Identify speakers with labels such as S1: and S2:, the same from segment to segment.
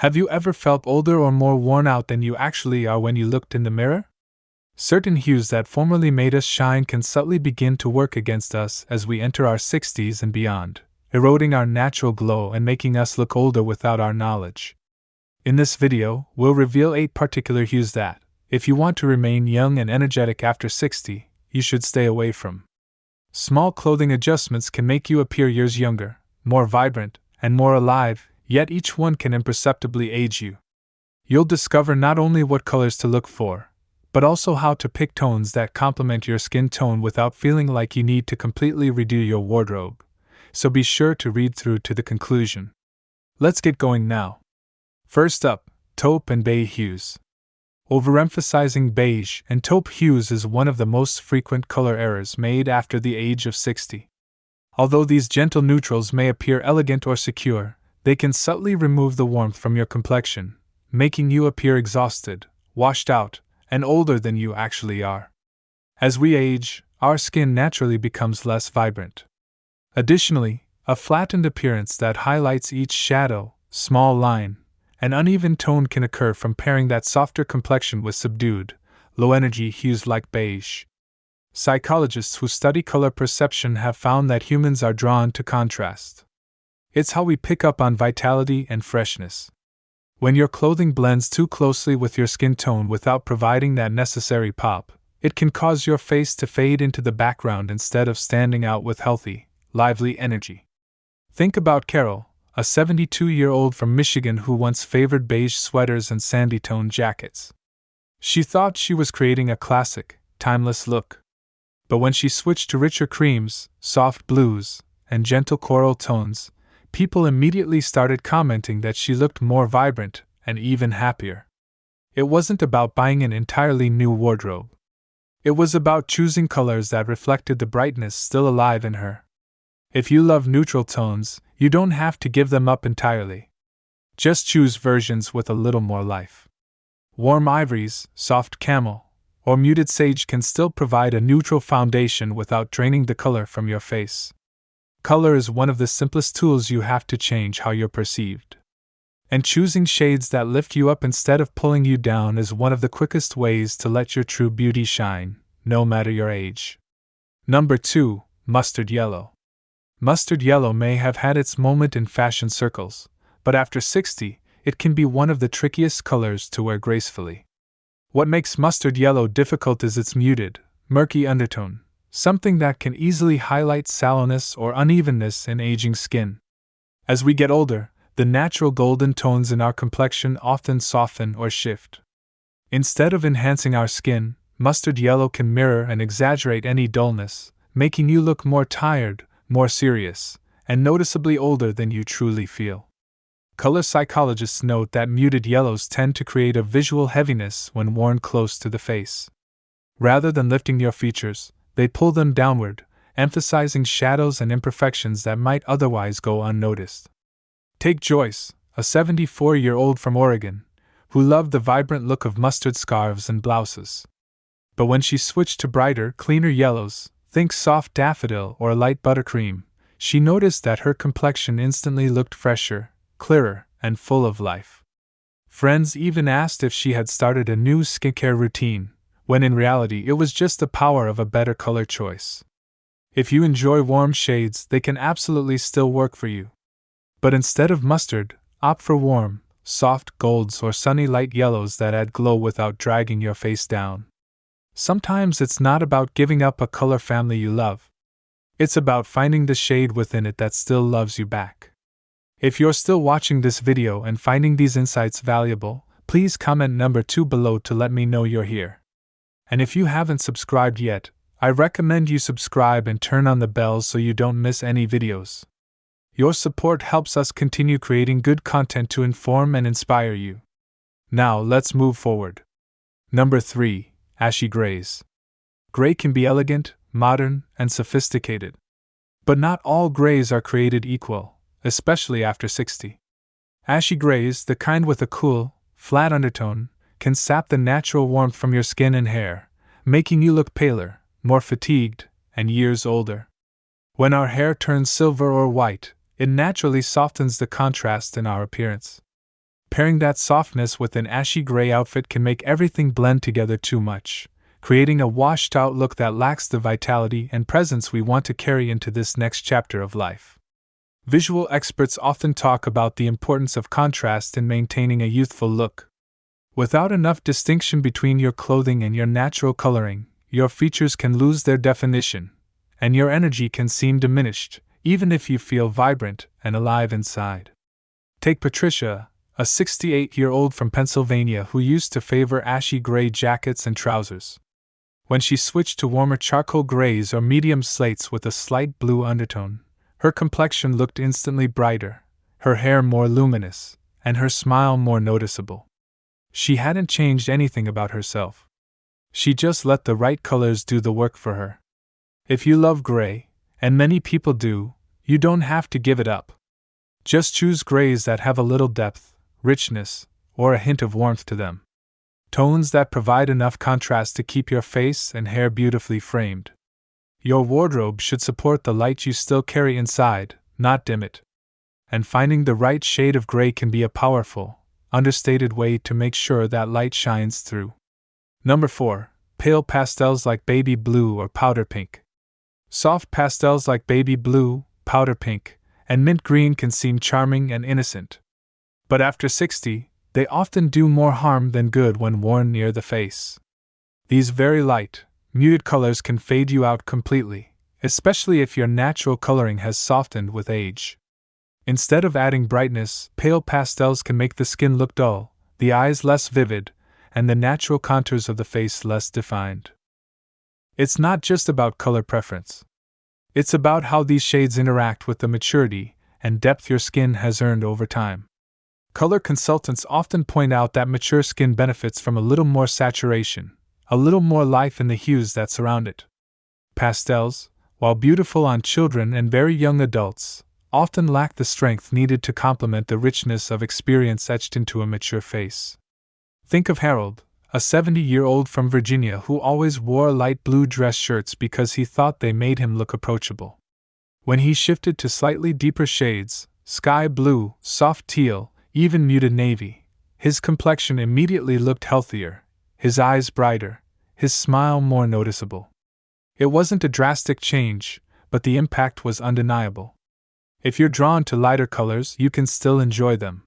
S1: Have you ever felt older or more worn out than you actually are when you looked in the mirror? Certain hues that formerly made us shine can subtly begin to work against us as we enter our 60s and beyond, eroding our natural glow and making us look older without our knowledge. In this video, we'll reveal 8 particular hues that, if you want to remain young and energetic after 60, you should stay away from. Small clothing adjustments can make you appear years younger, more vibrant, and more alive, yet each one can imperceptibly age you. You'll discover not only what colors to look for, but also how to pick tones that complement your skin tone without feeling like you need to completely redo your wardrobe. So be sure to read through to the conclusion. Let's get going now. First up, taupe and beige hues. Overemphasizing beige and taupe hues is one of the most frequent color errors made after the age of 60. Although these gentle neutrals may appear elegant or secure, they can subtly remove the warmth from your complexion, making you appear exhausted, washed out, and older than you actually are. As we age, our skin naturally becomes less vibrant. Additionally, a flattened appearance that highlights each shadow, small line, and uneven tone can occur from pairing that softer complexion with subdued, low-energy hues like beige. Psychologists who study color perception have found that humans are drawn to contrast. It's how we pick up on vitality and freshness. When your clothing blends too closely with your skin tone without providing that necessary pop, it can cause your face to fade into the background instead of standing out with healthy, lively energy. Think about Carol, a 72-year-old from Michigan who once favored beige sweaters and sandy-toned jackets. She thought she was creating a classic, timeless look. But when she switched to richer creams, soft blues, and gentle coral tones, people immediately started commenting that she looked more vibrant and even happier. It wasn't about buying an entirely new wardrobe. It was about choosing colors that reflected the brightness still alive in her. If you love neutral tones, you don't have to give them up entirely. Just choose versions with a little more life. Warm ivories, soft camel, or muted sage can still provide a neutral foundation without draining the color from your face. Color is one of the simplest tools you have to change how you're perceived. And choosing shades that lift you up instead of pulling you down is one of the quickest ways to let your true beauty shine, no matter your age. Number 2, mustard yellow. Mustard yellow may have had its moment in fashion circles, but after 60, it can be one of the trickiest colors to wear gracefully. What makes mustard yellow difficult is its muted, murky undertone, something that can easily highlight sallowness or unevenness in aging skin. As we get older, the natural golden tones in our complexion often soften or shift. Instead of enhancing our skin, mustard yellow can mirror and exaggerate any dullness, making you look more tired, more serious, and noticeably older than you truly feel. Color psychologists note that muted yellows tend to create a visual heaviness when worn close to the face. Rather than lifting your features, they pull them downward, emphasizing shadows and imperfections that might otherwise go unnoticed. Take Joyce, a 74-year-old from Oregon, who loved the vibrant look of mustard scarves and blouses. But when she switched to brighter, cleaner yellows, think soft daffodil or light buttercream, she noticed that her complexion instantly looked fresher, clearer, and full of life. Friends even asked if she had started a new skincare routine, when in reality it was just the power of a better color choice. If you enjoy warm shades, they can absolutely still work for you. But instead of mustard, opt for warm, soft golds or sunny light yellows that add glow without dragging your face down. Sometimes it's not about giving up a color family you love. It's about finding the shade within it that still loves you back. If you're still watching this video and finding these insights valuable, please comment number 2 below to let me know you're here. And if you haven't subscribed yet, I recommend you subscribe and turn on the bell so you don't miss any videos. Your support helps us continue creating good content to inform and inspire you. Now let's move forward. Number 3. Ashy grays. Gray can be elegant, modern, and sophisticated. But not all grays are created equal, especially after 60. Ashy grays, the kind with a cool, flat undertone, can sap the natural warmth from your skin and hair, making you look paler, more fatigued, and years older. When our hair turns silver or white, it naturally softens the contrast in our appearance. Pairing that softness with an ashy gray outfit can make everything blend together too much, creating a washed-out look that lacks the vitality and presence we want to carry into this next chapter of life. Visual experts often talk about the importance of contrast in maintaining a youthful look. Without enough distinction between your clothing and your natural coloring, your features can lose their definition, and your energy can seem diminished, even if you feel vibrant and alive inside. Take Patricia, a 68-year-old from Pennsylvania who used to favor ashy gray jackets and trousers. When she switched to warmer charcoal grays or medium slates with a slight blue undertone, her complexion looked instantly brighter, her hair more luminous, and her smile more noticeable. She hadn't changed anything about herself. She just let the right colors do the work for her. If you love gray, and many people do, you don't have to give it up. Just choose grays that have a little depth, richness, or a hint of warmth to them. Tones that provide enough contrast to keep your face and hair beautifully framed. Your wardrobe should support the light you still carry inside, not dim it. And finding the right shade of gray can be a powerful, understated way to make sure that light shines through. Number 4. Pale pastels like baby blue or powder pink. Soft pastels like baby blue, powder pink, and mint green can seem charming and innocent. But after 60, they often do more harm than good when worn near the face. These very light, muted colors can fade you out completely, especially if your natural coloring has softened with age. Instead of adding brightness, pale pastels can make the skin look dull, the eyes less vivid, and the natural contours of the face less defined. It's not just about color preference. It's about how these shades interact with the maturity and depth your skin has earned over time. Color consultants often point out that mature skin benefits from a little more saturation, a little more life in the hues that surround it. Pastels, while beautiful on children and very young adults, often lack the strength needed to complement the richness of experience etched into a mature face. Think of Harold, a 70-year-old from Virginia who always wore light blue dress shirts because he thought they made him look approachable. When he shifted to slightly deeper shades, sky blue, soft teal, even muted navy, his complexion immediately looked healthier, his eyes brighter, his smile more noticeable. It wasn't a drastic change, but the impact was undeniable. If you're drawn to lighter colors, you can still enjoy them.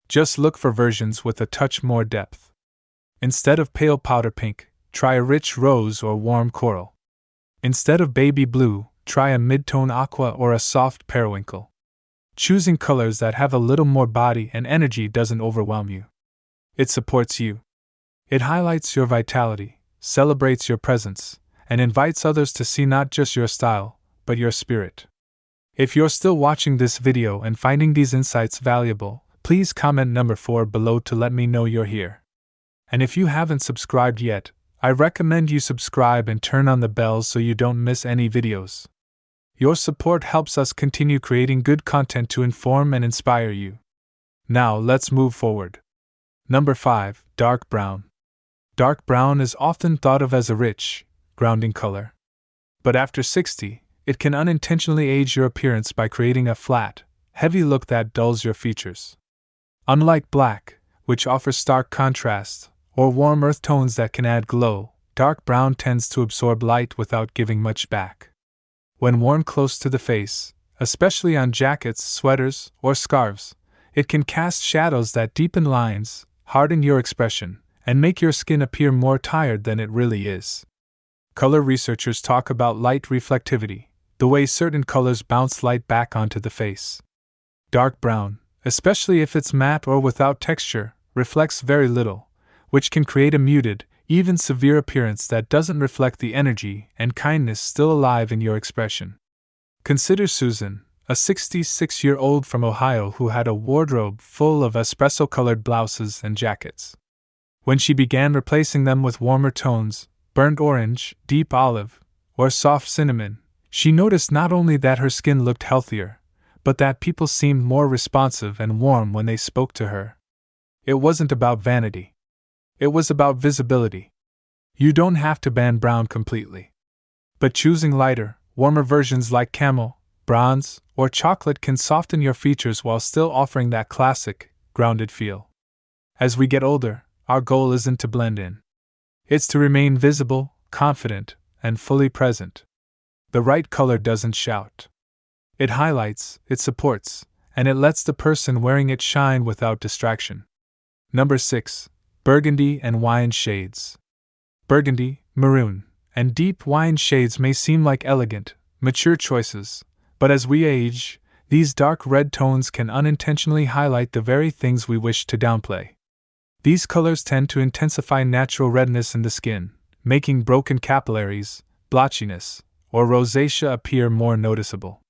S1: Just look for versions with a touch more depth. Instead of pale powder pink, try a rich rose or warm coral. Instead of baby blue, try a mid-tone aqua or a soft periwinkle. Choosing colors that have a little more body and energy doesn't overwhelm you. It supports you. It highlights your vitality, celebrates your presence, and invites others to see not just your style, but your spirit. If you're still watching this video and finding these insights valuable, please comment number 4 below to let me know you're here. And if you haven't subscribed yet, I recommend you subscribe and turn on the bell so you don't miss any videos. Your support helps us continue creating good content to inform and inspire you. Now let's move forward. Number 5. Dark brown. Dark brown is often thought of as a rich, grounding color. But after 60, it can unintentionally age your appearance by creating a flat, heavy look that dulls your features. Unlike black, which offers stark contrast, or warm earth tones that can add glow, dark brown tends to absorb light without giving much back. When worn close to the face, especially on jackets, sweaters, or scarves, it can cast shadows that deepen lines, harden your expression, and make your skin appear more tired than it really is. Color researchers talk about light reflectivity, the way certain colors bounce light back onto the face. Dark brown, especially if it's matte or without texture, reflects very little, which can create a muted, even severe appearance that doesn't reflect the energy and kindness still alive in your expression. Consider Susan, a 66-year-old from Ohio who had a wardrobe full of espresso-colored blouses and jackets. When she began replacing them with warmer tones, burnt orange, deep olive, or soft cinnamon, she noticed not only that her skin looked healthier, but that people seemed more responsive and warm when they spoke to her. It wasn't about vanity. It was about visibility. You don't have to ban brown completely. But choosing lighter, warmer versions like camel, bronze, or chocolate can soften your features while still offering that classic, grounded feel. As we get older, our goal isn't to blend in. It's to remain visible, confident, and fully present. The right color doesn't shout. It highlights, it supports, and it lets the person wearing it shine without distraction. Number 6. Burgundy and wine shades. Burgundy, maroon, and deep wine shades may seem like elegant, mature choices, but as we age, these dark red tones can unintentionally highlight the very things we wish to downplay. These colors tend to intensify natural redness in the skin, making broken capillaries, blotchiness, or rosacea appear more noticeable.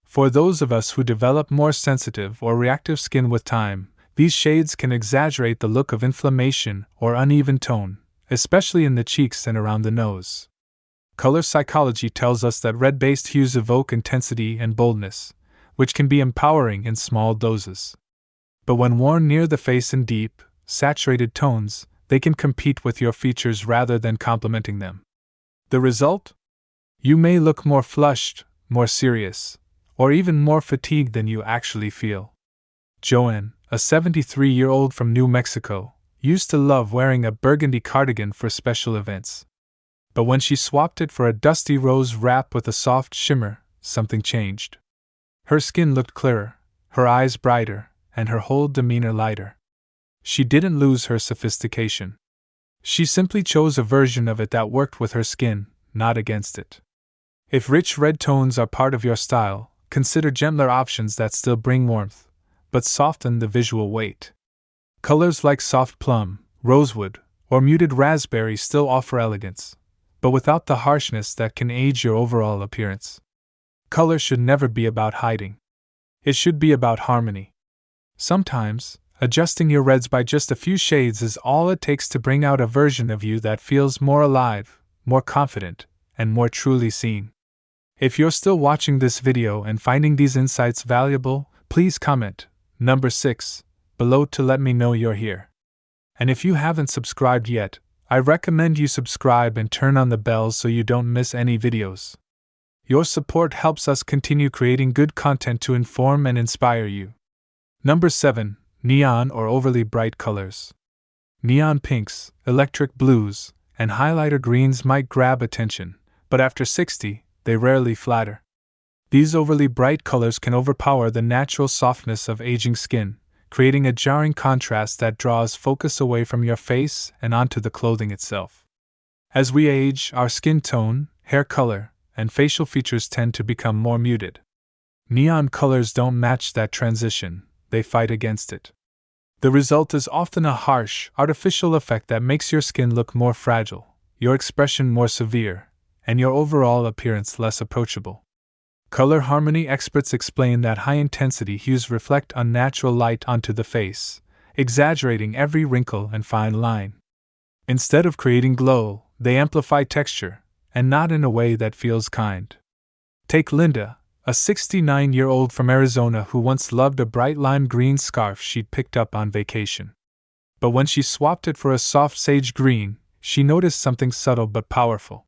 S1: For those of us who develop more sensitive or reactive skin with time, these shades can exaggerate the look of inflammation or uneven tone, especially in the cheeks and around the nose. Color psychology tells us that red-based hues evoke intensity and boldness, which can be empowering in small doses. But when worn near the face in deep, saturated tones, they can compete with your features rather than complementing them. The result? You may look more flushed, more serious, or even more fatigued than you actually feel. Joanne, a 73-year-old from New Mexico, used to love wearing a burgundy cardigan for special events. But when she swapped it for a dusty rose wrap with a soft shimmer, something changed. Her skin looked clearer, her eyes brighter, and her whole demeanor lighter. She didn't lose her sophistication. She simply chose a version of it that worked with her skin, not against it. If rich red tones are part of your style, consider gentler options that still bring warmth, but soften the visual weight. Colors like soft plum, rosewood, or muted raspberry still offer elegance, but without the harshness that can age your overall appearance. Color should never be about hiding. It should be about harmony. Sometimes, adjusting your reds by just a few shades is all it takes to bring out a version of you that feels more alive, more confident, and more truly seen. If you're still watching this video and finding these insights valuable, please comment, number 6, below to let me know you're here. And if you haven't subscribed yet, I recommend you subscribe and turn on the bell so you don't miss any videos. Your support helps us continue creating good content to inform and inspire you. Number 7. Neon or overly bright colors. Neon pinks, electric blues, and highlighter greens might grab attention, but after 60, they rarely flatter. These overly bright colors can overpower the natural softness of aging skin, creating a jarring contrast that draws focus away from your face and onto the clothing itself. As we age, our skin tone, hair color, and facial features tend to become more muted. Neon colors don't match that transition, they fight against it. The result is often a harsh, artificial effect that makes your skin look more fragile, your expression more severe, and your overall appearance less approachable. Color harmony experts explain that high-intensity hues reflect unnatural light onto the face, exaggerating every wrinkle and fine line. Instead of creating glow, they amplify texture, and not in a way that feels kind. Take Linda, a 69-year-old from Arizona who once loved a bright lime green scarf she'd picked up on vacation. But when she swapped it for a soft sage green, she noticed something subtle but powerful.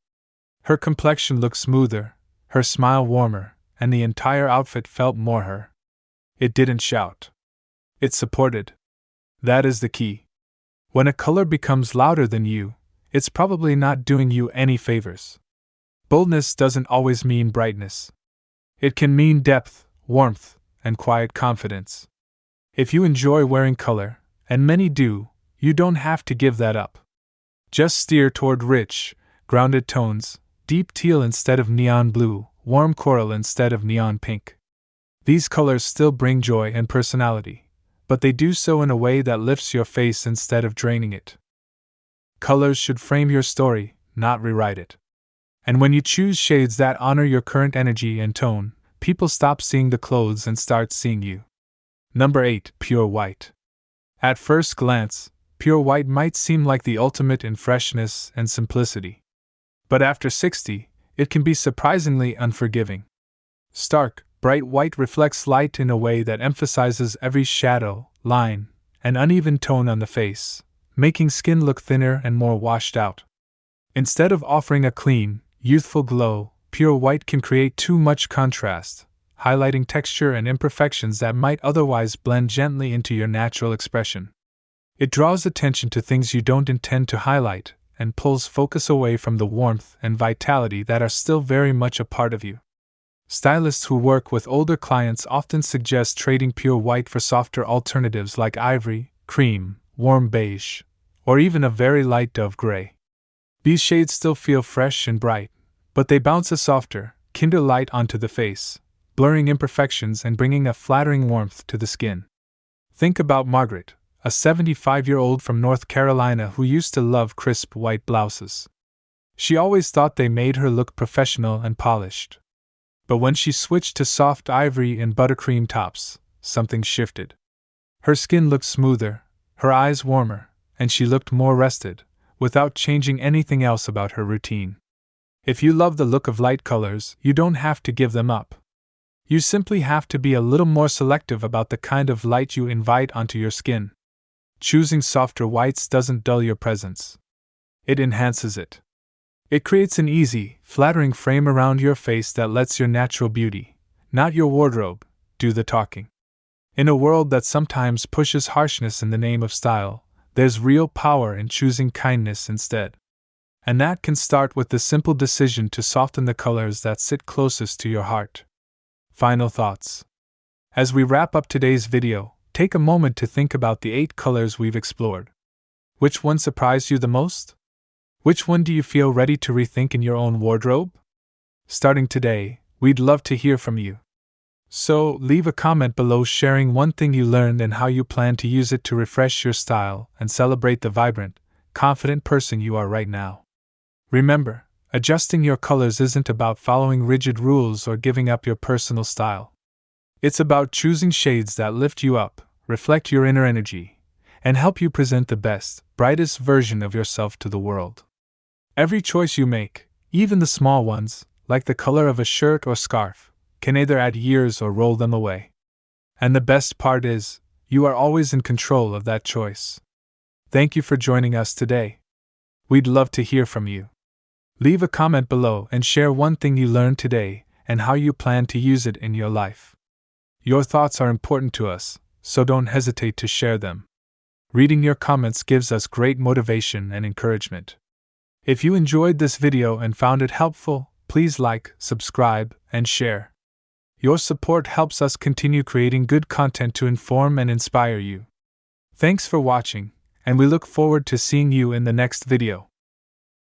S1: Her complexion looked smoother, her smile warmer, and the entire outfit felt more her. It didn't shout. It supported. That is the key. When a color becomes louder than you, it's probably not doing you any favors. Boldness doesn't always mean brightness. It can mean depth, warmth, and quiet confidence. If you enjoy wearing color, and many do, you don't have to give that up. Just steer toward rich, grounded tones, deep teal instead of neon blue, warm coral instead of neon pink. These colors still bring joy and personality, but they do so in a way that lifts your face instead of draining it. Colors should frame your story, not rewrite it. And when you choose shades that honor your current energy and tone, people stop seeing the clothes and start seeing you. Number 8. Pure white. At first glance, pure white might seem like the ultimate in freshness and simplicity. But after 60, it can be surprisingly unforgiving. Stark, bright white reflects light in a way that emphasizes every shadow, line, and uneven tone on the face, making skin look thinner and more washed out. Instead of offering a clean, youthful glow, pure white can create too much contrast, highlighting texture and imperfections that might otherwise blend gently into your natural expression. It draws attention to things you don't intend to highlight and pulls focus away from the warmth and vitality that are still very much a part of you. Stylists who work with older clients often suggest trading pure white for softer alternatives like ivory, cream, warm beige, or even a very light dove gray. These shades still feel fresh and bright, but they bounce a softer, kinder light onto the face, blurring imperfections and bringing a flattering warmth to the skin. Think about Margaret, a 75-year-old from North Carolina who used to love crisp white blouses. She always thought they made her look professional and polished. But when she switched to soft ivory and buttercream tops, something shifted. Her skin looked smoother, her eyes warmer, and she looked more rested, without changing anything else about her routine. If you love the look of light colors, you don't have to give them up. You simply have to be a little more selective about the kind of light you invite onto your skin. Choosing softer whites doesn't dull your presence. It enhances it. It creates an easy, flattering frame around your face that lets your natural beauty, not your wardrobe, do the talking. In a world that sometimes pushes harshness in the name of style, there's real power in choosing kindness instead. And that can start with the simple decision to soften the colors that sit closest to your heart. Final thoughts. As we wrap up today's video, take a moment to think about the 8 colors we've explored. Which one surprised you the most? Which one do you feel ready to rethink in your own wardrobe? Starting today, we'd love to hear from you. So, leave a comment below sharing one thing you learned and how you plan to use it to refresh your style and celebrate the vibrant, confident person you are right now. Remember, adjusting your colors isn't about following rigid rules or giving up your personal style. It's about choosing shades that lift you up, reflect your inner energy, and help you present the best, brightest version of yourself to the world. Every choice you make, even the small ones, like the color of a shirt or scarf, can either add years or roll them away. And the best part is, you are always in control of that choice. Thank you for joining us today. We'd love to hear from you. Leave a comment below and share one thing you learned today and how you plan to use it in your life. Your thoughts are important to us, so don't hesitate to share them. Reading your comments gives us great motivation and encouragement. If you enjoyed this video and found it helpful, please like, subscribe, and share. Your support helps us continue creating good content to inform and inspire you. Thanks for watching, and we look forward to seeing you in the next video.